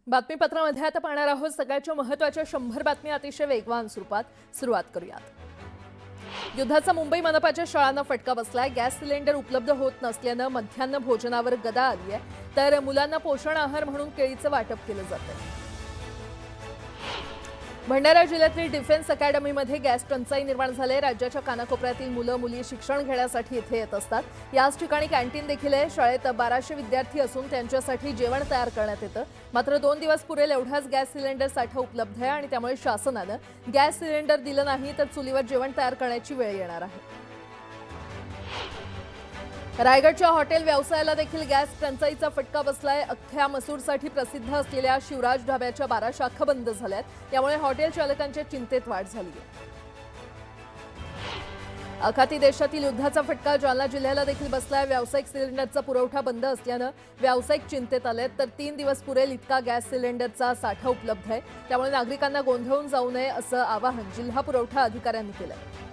बातमीपत्रामध्ये आता पाहणार आहोत सगळ्याच्या महत्त्वाच्या 100 बातमी अतिशय वेगवान स्वरूपात. सुरुवात करूयात. युद्धाचा मुंबई मनपाच्या शाळांना फटका बसलाय. गॅस सिलेंडर उपलब्ध होत नसल्यानं मध्यान्ह भोजनावर गदा आली आहे, तर मुलांना पोषण आहार म्हणून केळीचं वाटप केलं जातंय. भंडारा जिल्ह्यातील डिफेन्स अकॅडमीमध्ये गॅस टंचाई निर्माण झाली. राज्याच्या कानाकोपऱ्यातील मुलं मुली शिक्षण घेण्यासाठी इथे येत असतात. याच ठिकाणी कॅन्टीन देखील आहे. शाळेत 1200 विद्यार्थी असून त्यांच्यासाठी जेवण तयार करण्यात येतं. मात्र 2 दिवस पुरेल एवढाच गॅस सिलेंडर साठा उपलब्ध आहे आणि त्यामुळे शासनानं गॅस सिलेंडर दिलं नाही तर चुलीवर जेवण तयार करण्याची वेळ येणार आहे. रायगडच्या हॉटेल व्यवसायाला देखील गॅस टंचाईचा फटका बसलाय. अख्ख्या मसूरसाठी प्रसिद्ध असलेल्या शिवराज ढाब्याच्या 12 शाखा बंद झाल्यात. त्यामुळे हॉटेल चालकांच्या चिंतेत वाढ झाली आहे. आखाती देशातील युद्धाचा फटका जालना जिल्ह्याला देखील बसलाय. व्यावसायिक सिलेंडरचा पुरवठा बंद असल्यानं व्यावसायिक चिंतेत आलेत, तर 3 दिवस पुरेल इतका गॅस सिलेंडरचा साठा उपलब्ध आहे. त्यामुळे नागरिकांना गोंधळून जाऊ नये असं आवाहन जिल्हा पुरवठा अधिकाऱ्यांनी केलंय.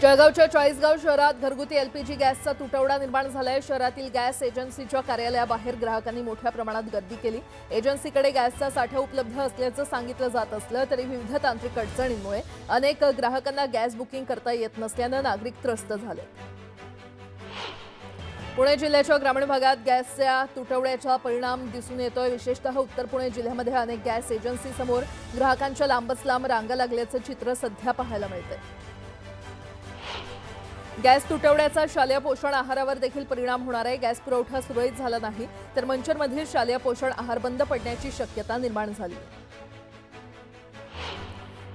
जळगावच्या चाळीसगाव शहरात घरगुती एलपीजी गॅसचा तुटवडा निर्माण झालाय. शहरातील गॅस एजन्सीच्या कार्यालयाबाहेर ग्राहकांनी मोठ्या प्रमाणात गर्दी केली. एजन्सीकडे गॅसचा साठा उपलब्ध असल्याचं सांगितलं जात असलं तरी विविध तांत्रिक अडचणींमुळे अनेक ग्राहकांना गॅस बुकिंग करता येत नसल्यानं नागरिक त्रस्त झाले. पुणे जिल्ह्याच्या ग्रामीण भागात गॅसच्या तुटवड्याचा परिणाम दिसून येतोय. विशेषतः उत्तर पुणे जिल्ह्यामध्ये अनेक गॅस एजन्सीसमोर ग्राहकांच्या लांबच लांब रांगा लागल्याचं चित्र सध्या पाहायला मिळतंय. गॅस तुटवड्याचा शालेय पोषण आहारावर देखील परिणाम होणार आहे. गॅस पुरवठा सुरळीत झाला नाही तर मंचरमधील शालेय पोषण आहार बंद पडण्याची शक्यता निर्माण झाली आहे.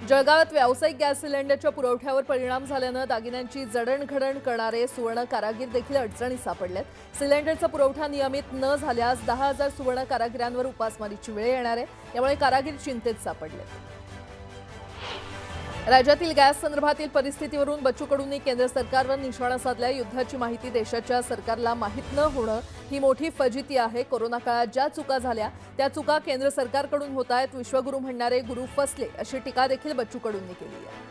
जळगावात व्यावसायिक गॅस सिलेंडरच्या पुरवठ्यावर परिणाम झाल्यानं दागिन्यांची जडणघडण करणारे सुवर्ण कारागीर देखील अडचणीत सापडलेत. सिलेंडरचा पुरवठा नियमित न झाल्यास 10,000 सुवर्ण कारागिरांवर उपासमारीची वेळ येणार आहे. यामुळे कारागीर चिंतेत सापडलेत. राज्यातील गॅस संदर्भातील परिस्थितीवरून बच्चू कडूंनी केंद्र सरकारवर निशाणा साधलाय. युद्धाची माहिती देशाच्या सरकारला माहीत न होणं ही मोठी फजिती आहे. कोरोना काळात ज्या चुका झाल्या त्या चुका केंद्र सरकारकडून होत आहेत. विश्वगुरू म्हणणारे गुरु फसले अशी टीका देखील बच्चू कडूंनी केली आहे.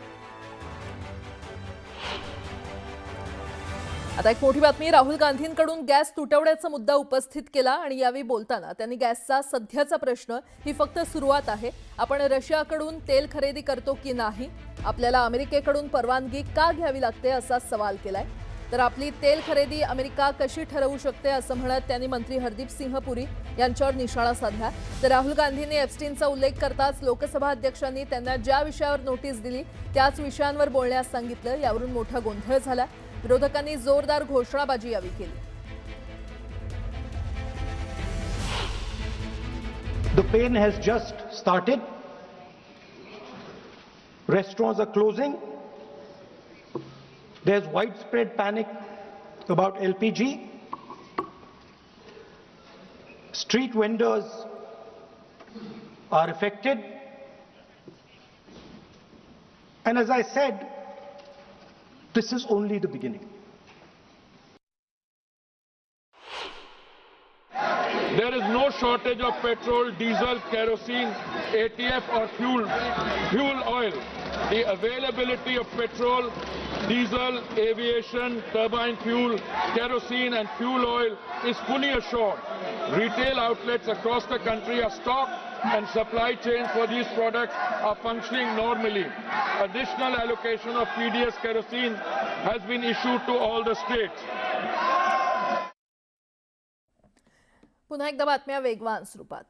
आता एक मोठी बातमी. राहुल गांधींकडून गॅस तुटवड्याचा मुद्दा उपस्थित केला आणि यावेळी बोलताना त्यांनी गॅसचा सध्याचा प्रश्न ही फक्त सुरुवात आहे. आपण रशियाकडून तेल खरेदी करतो की नाही, आपल्याला अमेरिकेकडून परवानगी का घ्यावी लागते असा सवाल केलाय. तर आपली तेल खरेदी अमेरिका कशी ठरवू शकते असं म्हणत त्यांनी मंत्री हरदीप सिंह पुरी यांच्यावर निशाणा साधला. तर राहुल गांधींनी एप्स्टीनचा उल्लेख करताच लोकसभा अध्यक्षांनी त्यांना ज्या विषयावर नोटीस दिली त्याच विषयांवर बोलण्यास सांगितलं. यावरून मोठा गोंधळ झाला. विरोधकांनी जोरदार घोषणाबाजी यावेळी केली. The pain has just started. Restaurants are closing. There's widespread panic about LPG. Street vendors are affected. And as I said, this is only the beginning. There is no shortage of petrol, diesel, kerosene, ATF or fuel oil. The availability of petrol, diesel, aviation, turbine fuel, kerosene and fuel oil is fully assured. Retail outlets across the country are stocked and supply chains for these products are functioning normally. Additional allocation of PDS kerosene has been issued to all the states. पुन्हा एकदा बातम्या वेगवान स्वरूपात.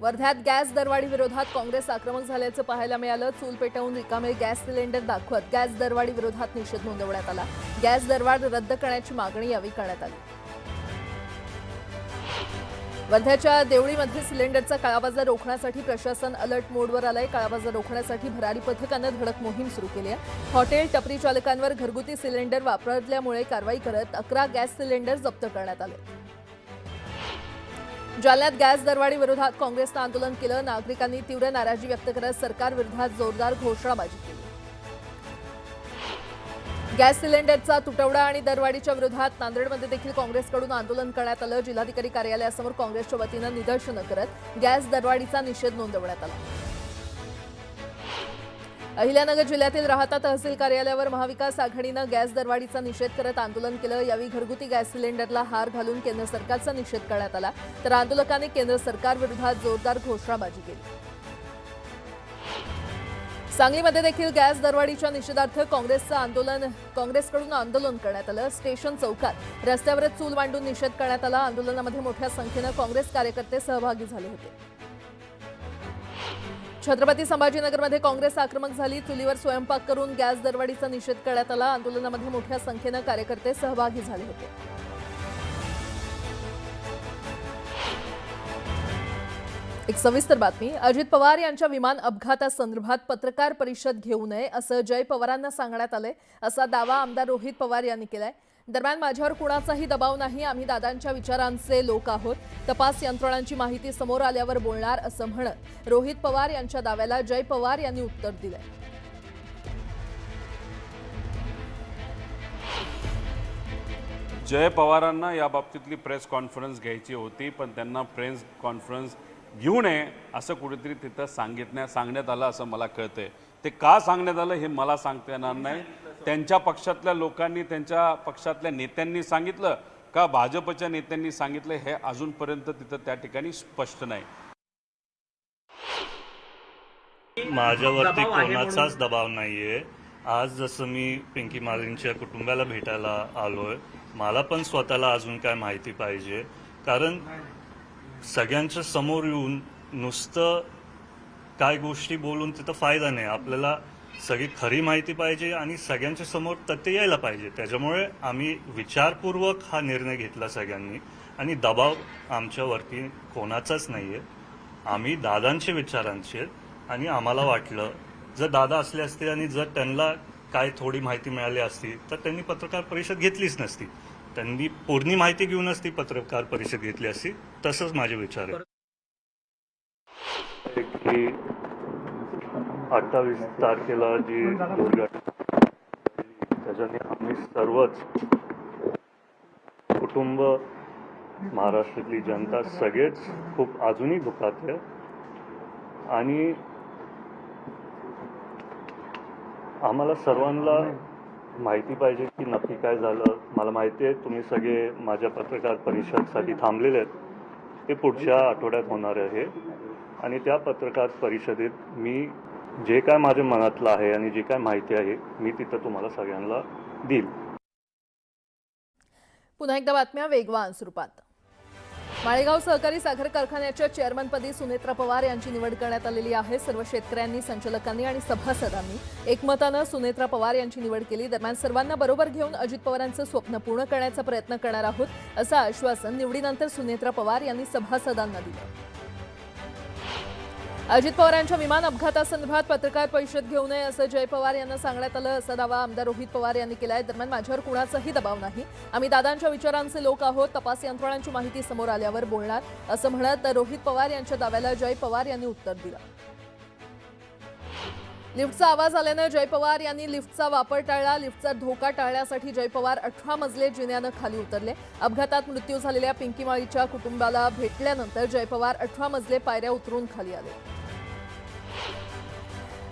वर्ध्यात gas दरवाढी विरोधात काँग्रेस आक्रमक झाल्याचं पाहायला मिळालं. चूल पेटवून रिकामे गॅस सिलेंडर दाखवत गॅस दरवाढी विरोधात निषेध नोंदवण्यात आला. गॅस दरवाढ रद्द करण्याची मागणी यावेळी करण्यात आली. वर्ध्याच्या देवळीमध्ये सिलेंडरचा काळाबाजार रोखण्यासाठी प्रशासन अलर्ट मोडवर आलंय. काळाबाजार रोखण्यासाठी भरारी पथकानं धडक मोहीम सुरू केली आहे. हॉटेल टपरी चालकांवर घरगुती सिलेंडर वापरल्यामुळे कारवाई करत 11 गॅस सिलेंडर जप्त करण्यात आले. जालन्यात गॅस दरवाढी विरोधात काँग्रेसनं आंदोलन केलं. नागरिकांनी तीव्र नाराजी व्यक्त करत सरकारविरोधात जोरदार घोषणाबाजी केली. गॅस सिलेंडरचा तुटवडा आणि दरवाढीच्या विरोधात नांदेडमध्ये देखील काँग्रेसकडून आंदोलन करण्यात आलं. जिल्हाधिकारी कार्यालयासमोर काँग्रेसच्या वतीनं निदर्शनं करत गॅस दरवाढीचा निषेध नोंदवण्यात आला. अहिल्यानगर जिल्ह्यातील राहाता तहसील कार्यालयावर महाविकास आघाडीनं गॅस दरवाढीचा निषेध करत आंदोलन केलं। यावेळी घरगुती गॅस सिलेंडरला हार घालून केंद्र सरकारचा निषेध करण्यात आला, तर आंदोलकांनी केंद्र सरकारविरोधात जोरदार घोषणाबाजी केली। सांगलीमध्ये देखील गॅस दरवाढीच्या निषेधार्थ काँग्रेसकडून आंदोलन करण्यात आलं। स्टेशन चौकात रस्त्यावरच चूल मांडून निषेध करण्यात आला। आंदोलनामध्ये मोठ्या संख्येनं काँग्रेस कार्यकर्ते सहभागी झाले होते। छत्रपती संभाजीनगरमध्ये काँग्रेस आक्रमक झाली। चुलीवर स्वयंपाक करून गॅस दरवाढीचा निषेध करण्यात आला। आंदोलनामध्ये मोठ्या संख्येनं कार्यकर्ते सहभागी झाले होते। एक सविस्तर बातमी। अजित पवार यांच्या विमान अपघातासंदर्भात पत्रकार परिषद घेऊ नये असं जय पवारांना सांगण्यात आलंय, असा दावा आमदार रोहित पवार यांनी केलाय। दरम्यान माझ्यावर कुणाचाही दबाव नाही, आम्ही दादांच्या विचारांचे लोक आहोत, तपास यंत्रणांची माहिती समोर आल्यावर बोलणार असं म्हणत रोहित पवार यांच्या दाव्याला जय पवार यांनी उत्तर दिलंय। जय पवारांना या बाबतीतली प्रेस कॉन्फरन्स घ्यायची होती, पण त्यांना प्रेस कॉन्फरन्स घेऊ नये असं कुठेतरी तिथं सांगण्यात आलं असं मला कळतंय। ते का सांगण्यात आलं हे मला सांगता येणार नाही। त्यांच्या पक्षातल्या लोकांनी, त्यांच्या पक्षातल्या नेत्यांनी सांगितलं का भाजपच्या नेत्यांनी सांगितलं हे अजूनपर्यंत तिथं त्या ठिकाणी स्पष्ट नाही। माझ्यावरती कोणाचाच दबाव नाहीये। आज जसं मी पिंकी मालिनीच्या कुटुंबाला भेटायला आलोय, मला पण स्वतःला अजून काय माहिती पाहिजे, कारण सगळ्यांच्या समोर येऊन नुसतं काय गोष्टी बोलून तिथं फायदा नाही। आपल्याला सगळी खरी माहिती पाहिजे आणि सगळ्यांच्या समोर तथ्य यायला पाहिजे। त्याच्यामुळे आम्ही विचारपूर्वक हा निर्णय घेतला सगळ्यांनी, आणि दबाव आमच्यावरती कोणाचाच नाहीये। आम्ही दादांचे विचारांचे, आणि आम्हाला वाटलं जर दादा असले असते आणि जर त्यांना काय थोडी माहिती मिळाली असती तर त्यांनी पत्रकार परिषद घेतलीच नसती, त्यांनी पूर्ण माहिती घेऊनच ती पत्रकार परिषद घेतली असती। तसंच माझे विचार आहे की 28 तारखेला जी दुर्घटना त्याच्याने आम्ही सर्वच कुटुंब, महाराष्ट्रातली जनता सगळेच खूप अजूनही दुखात आहे, आणि आम्हाला सर्वांना माहिती पाहिजे की नक्की काय झालं। मला माहिती आहे तुम्ही सगळे माझ्या पत्रकार परिषदेसाठी थांबलेले आहेत, ते पुढच्या आठवड्यात होणार आहे, आणि त्या पत्रकार परिषदेत मी जे काय माझ्या मनातलं आहे आणि जे काय माहिती आहे मी तिथं तुम्हाला सगळ्यांना देईल। पुन्हा एकदा बातम्या वेगवान स्वरूपात। माळेगाव सहकारी साखर कारखान्याच्या चेअरमनपदी सुनेत्रा पवार यांची निवड करण्यात आलेली आहे। सर्व शेतकऱ्यांनी, संचालकांनी आणि सभासदांनी एकमतानं सुनेत्रा पवार यांची निवड केली। दरम्यान सर्वांना बरोबर घेऊन अजित पवारांचं स्वप्न पूर्ण करण्याचा प्रयत्न करणार आहोत, असं आश्वासन निवडीनंतर सुनेत्रा पवार यांनी सभासदांना दिलं। अजित पवारांच्या विमान अपघातासंदर्भात पत्रकार परिषद घेऊ नये असं जय पवार यांना सांगण्यात आलं, असा दावा आमदार रोहित पवार यांनी केलाय। दरम्यान माझ्यावर कुणाचाही दबाव नाही, आम्ही दादांच्या विचारांचे लोक आहोत, तपास यंत्रणांची माहिती समोर आल्यावर बोलणार असं म्हणत रोहित पवार यांच्या दाव्याला जय पवार यांनी उत्तर दिलं। लिफ्टचा आवाज आल्यानं जय पवार यांनी लिफ्टचा वापर टाळला। लिफ्टचा धोका टाळण्यासाठी जय पवार 18 मजले जिन्यानं खाली उतरले। अपघातात मृत्यू झालेल्या पिंकी माळीच्या कुटुंबाला भेटल्यानंतर जय पवार 18 मजले पायऱ्या उतरून खाली आले।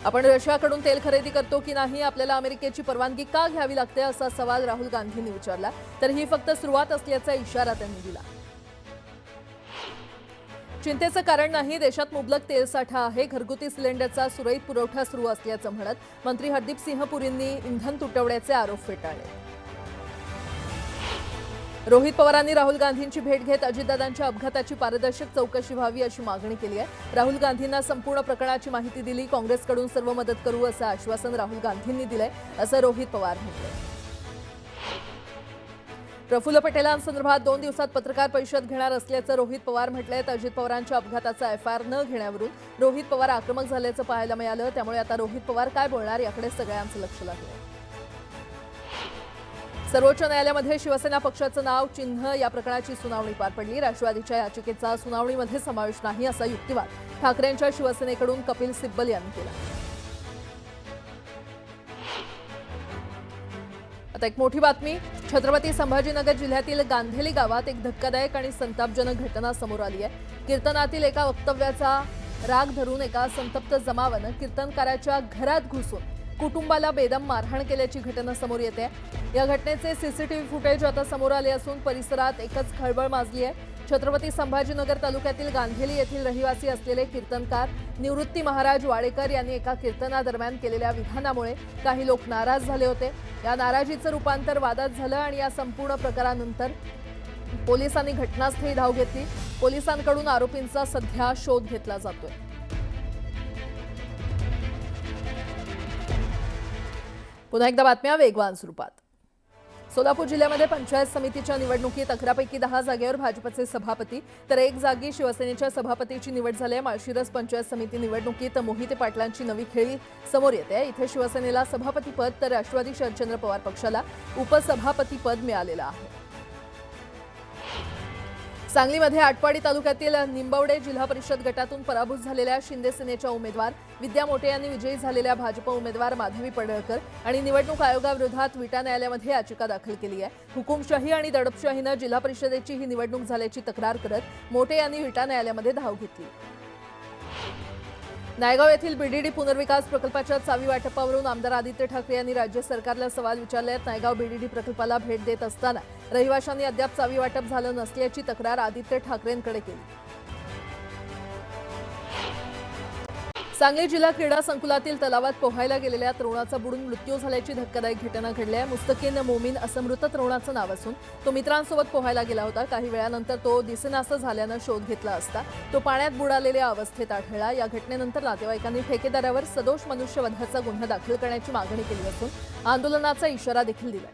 आपण रशियाकडून तेल खरेदी करतो की नाही, आपल्याला अमेरिकेची परवानगी का घ्यावी लागते, असा सवाल राहुल गांधींनी विचारला, तर ही फक्त सुरुवात असल्याचा इशारा त्यांनी दिला। चिंतेचं कारण नाही, देशात मुबलक तेलसाठा आहे, घरगुती सिलेंडरचा सुरळीत पुरवठा सुरू असल्याचं म्हणत मंत्री हरदीप सिंह पुरींनी इंधन तुटवड्याचे आरोप फेटाळले। रोहित पवारांनी राहुल गांधींची भेट घेत अजितदादांच्या अपघाताची पारदर्शक चौकशी व्हावी अशी मागणी केली आहे। राहुल गांधींना संपूर्ण प्रकरणाची माहिती दिली, काँग्रेसकडून सर्व मदत करू असं आश्वासन राहुल गांधींनी दिलंय, असं रोहित पवार म्हणाले। प्रफुल्ल पटेलांसंदर्भात 2 दिवसात पत्रकार परिषद घेणार असल्याचं रोहित पवार म्हटलंय। अजित पवारांच्या अपघाताचा एफआयआर न घेण्यावरून रोहित पवार आक्रमक झाल्याचं पाहायला मिळालं, त्यामुळे आता रोहित पवार काय बोलणार याकडे सगळ्यांचं लक्ष लागलं। सर्वोच्च न्यायालयामध्ये शिवसेना पक्षाचं नाव, चिन्ह या प्रकरणाची सुनावणी पार पडली। राष्ट्रवादीच्या याचिकेचा सुनावणीमध्ये समावेश नाही असा युक्तिवाद ठाकरेंच्या शिवसेनेकडून कपिल सिब्बल यांनी केला। आता एक मोठी बातमी। छत्रपती संभाजीनगर जिल्ह्यातील गांधेली गावात एक धक्कादायक आणि संतापजनक घटना समोर आली आहे। कीर्तनातील एका वक्तव्याचा राग धरून एका संतप्त जमावानं कीर्तनकाराच्या घरात घुसून कुटुंबाला बेदम मारहाण केल्याची घटना समोर येते. या घटनेचे सीसीटीव्ही फुटेज आता समोर आले असून परिसरात एकच खळबळ माजली आहे. छत्रपती संभाजीनगर तालुक्यातील गांधेली येथील रहिवासी असलेले कीर्तनकार निवृत्ती महाराज वाडेकर यांनी एका कीर्तनादरम्यान केलेल्या विधानामुळे काही लोक नाराज झाले होते. या नाराजीचं रूपांतर वादात झालं आणि या संपूर्ण प्रकारानंतर पोलिसांनी घटनास्थळी धाव घेतली. पोलिसांकडून आरोपींचा सध्या शोध घेतला जातोय. पुन्हा एकदा बातम्या वेगवान स्वरूपात. सोलापूर जिल्ह्यामध्ये पंचायत समितीच्या निवडणुकीत 11पैकी 10 जागेवर भाजपचे सभापती तर 1 जागी शिवसेनेच्या सभापतीची निवड झाली आहे. माळशिरस पंचायत समिती निवडणुकीत मोहिते पाटलांची नवी खेळी समोर येते. इथे शिवसेनेला सभापतीपद तर राष्ट्रवादी शरदचंद्र पवार पक्षाला उपसभापतीपद मिळालेलं आहे. सांगलीमध्ये आटपाडी तालुक्यातील निंबवडे जिल्हा परिषद गटातून पराभूत झालेल्या शिंदे सेनेच्या उमेदवार विद्या मोटे यांनी विजयी झालेल्या भाजप उमेदवार माधवी पडळकर आणि निवडणूक आयोगाविरोधात विटा न्यायालयामध्ये याचिका दाखल केली आहे. हुकुमशाही आणि दडपशाहीनं जिल्हा परिषदेची ही निवडणूक झाल्याची तक्रार करत मोटे यांनी विटा न्यायालयामध्ये धाव घेतली. नायगाव येथील बीडीडी पुनर्विकास प्रकल्पाच्या चावी वाटपावरून आमदार आदित्य ठाकरे यांनी राज्य सरकारला सवाल विचारले आहेत. नायगाव बीडीडी प्रकल्पाला भेट देत असताना रहिवाशांनी अद्याप चावी वाटप झालं नसल्याची तक्रार आदित्य ठाकरेंकडे केली. सांगली जिल्हा क्रीडा संकुलातील तलावात पोहायला गेलेल्या तरुणाचा बुडून मृत्यू झाल्याची धक्कादायक घटना घडली आहे. मुस्तकीन मोमीन असं मृत तरुणाचं नाव असून तो मित्रांसोबत पोहायला गेला होता. काही वेळानंतर तो दिसेनासा झाल्यानं शोध घेतला असता तो पाण्यात बुडालेल्या अवस्थेत आढळला. या घटनेनंतर नातेवाईकांनी ठेकेदारावर सदोष मनुष्यवधाचा गुन्हा दाखल करण्याची मागणी केली असून आंदोलनाचा इशारा देखील दिला.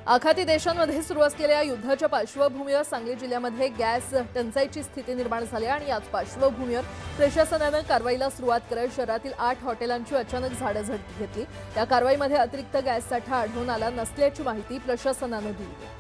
आखाती देशांमध्ये सुरू असलेल्या युद्धाच्या पार्श्वभूमीवर सांगली जिल्ह्यामध्ये गॅस टंचाईची स्थिती निर्माण झाली आणि याच पार्श्वभूमीवर प्रशासनानं कारवाईला सुरुवात करत शहरातील 8 हॉटेलांची अचानक झाडाझडती घेतली. या कारवाईमध्ये अतिरिक्त गॅस साठा आढळून आला नसल्याची माहिती प्रशासनानं दिली.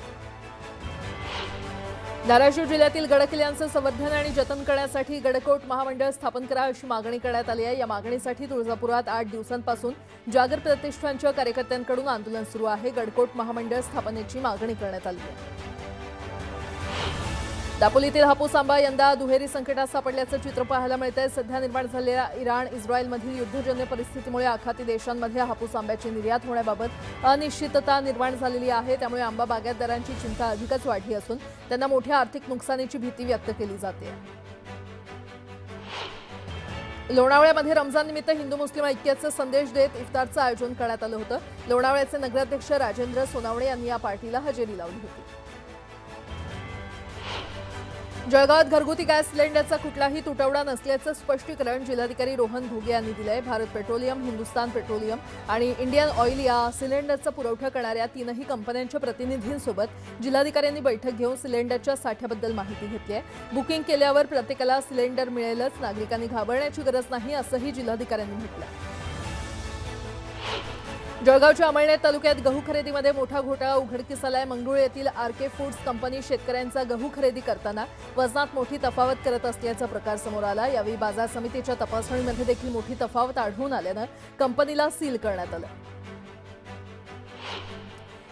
धाराशिव जिल्ह्यातील गडकिल्ल्यांचं संवर्धन आणि जतन करण्यासाठी गडकोट महामंडळ स्थापन करा अशी मागणी करण्यात आली आहे. या मागणीसाठी तुळजापुरात 8 दिवसांपासून जागर प्रतिष्ठानच्या कार्यकर्त्यांकडून आंदोलन सुरू आहे. गडकोट महामंडळ स्थापनेची मागणी करण्यात आली आहे. दापोलीतील हापूस आंबा यंदा दुहेरी संकटात सापडल्याचं चित्र पाहायला मिळतंय. सध्या निर्माण झालेल्या इराण इस्रायलमधील युद्धजन्य परिस्थितीमुळे आखाती देशांमध्ये हापूस आंब्याची निर्यात होण्याबाबत अनिश्चितता निर्माण झालेली आहे. त्यामुळे आंबा बागायतदारांची चिंता अधिकच वाढली असून त्यांना मोठ्या आर्थिक नुकसानीची भीती व्यक्त केली जाते. लोणावळ्यामध्ये रमजान निमित्त हिंदू मुस्लिम ऐक्याचा संदेश देत इफ्तारचं आयोजन करण्यात आलं होतं. लोणावळ्याचे नगराध्यक्ष राजेंद्र सोनावणे यांनी या पार्टीला हजेरी लावली होती. जळगावात घरगुती गॅस सिलेंडरचा कुठलाही तुटवडा नसल्याचं स्पष्टीकरण जिल्हाधिकारी रोहन घुगे यांनी दिलंय. भारत पेट्रोलियम, हिंदुस्तान पेट्रोलियम आणि इंडियन ऑइल या सिलेंडरचा पुरवठा करणाऱ्या 3ही कंपन्यांच्या प्रतिनिधींसोबत जिल्हाधिकाऱ्यांनी बैठक घेऊन सिलेंडरच्या साठ्याबद्दल माहिती घेतली आहे. बुकिंग केल्यावर प्रत्येकाला सिलेंडर मिळेलच, नागरिकांनी घाबरण्याची गरज नाही असंही जिल्हाधिकाऱ्यांनी म्हटलं. जळगावच्या अमळनेर तालुक्यात गहू खरेदीमध्ये मोठा घोटाळा उघडकीस आलाय. मंगरुळ येथील आरके फूड्स कंपनी शेतकऱ्यांचा गहू खरेदी करताना वजनात मोठी तफावत करत असल्याचा प्रकार समोर आला. यावेळी बाजार समितीच्या तपासणीमध्ये देखील मोठी तफावत आढळून आल्यानं कंपनीला सील करण्यात आलं.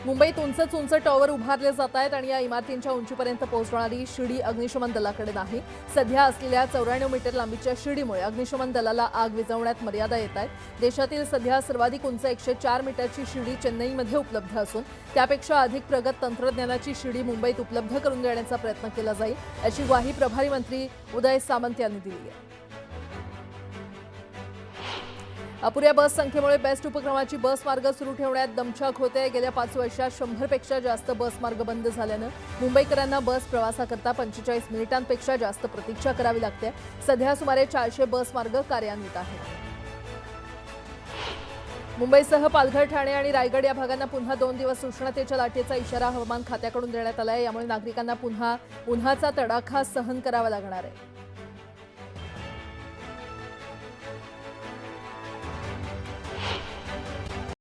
मुंबईत उंच टॉवर उभारले जात आहेत आणि या इमारतींच्या उंचीपर्यंत पोहोचणारी शिडी अग्निशमन दलाकडे नाही. सध्या असलेल्या 94 मीटर लांबीच्या शिडीमुळे अग्निशमन दलाला आग विझवण्यात मर्यादा येत आहेत. देशातील सध्या सर्वाधिक उंच 104 मीटरची शिडी चेन्नईमध्ये उपलब्ध असून त्यापेक्षा अधिक प्रगत तंत्रज्ञानाची शिडी मुंबईत उपलब्ध करून देण्याचा प्रयत्न केला जाईल अशी ग्वाही प्रभारी मंत्री उदय सामंत यांनी दिली आहे. अपुऱ्या बस संख्येमुळे बेस्ट उपक्रमाची बस मार्ग सुरू ठेवण्यात दमछाक होते. गेल्या 5 वर्षात 100पेक्षा जास्त बस मार्ग बंद झाल्यानं मुंबईकरांना बस प्रवासाकरता 45 मिनिटांपेक्षा जास्त प्रतीक्षा करावी लागते. सध्या सुमारे 400 बस मार्ग कार्यान्वित आहेत. मुंबईसह पालघर, ठाणे आणि रायगड या भागांना पुन्हा 2 दिवस उष्णतेच्या लाटेचा इशारा हवामान खात्याकडून देण्यात आला आहे. यामुळे नागरिकांना पुन्हा उन्हाचा तडाखा सहन करावा लागणार आहे.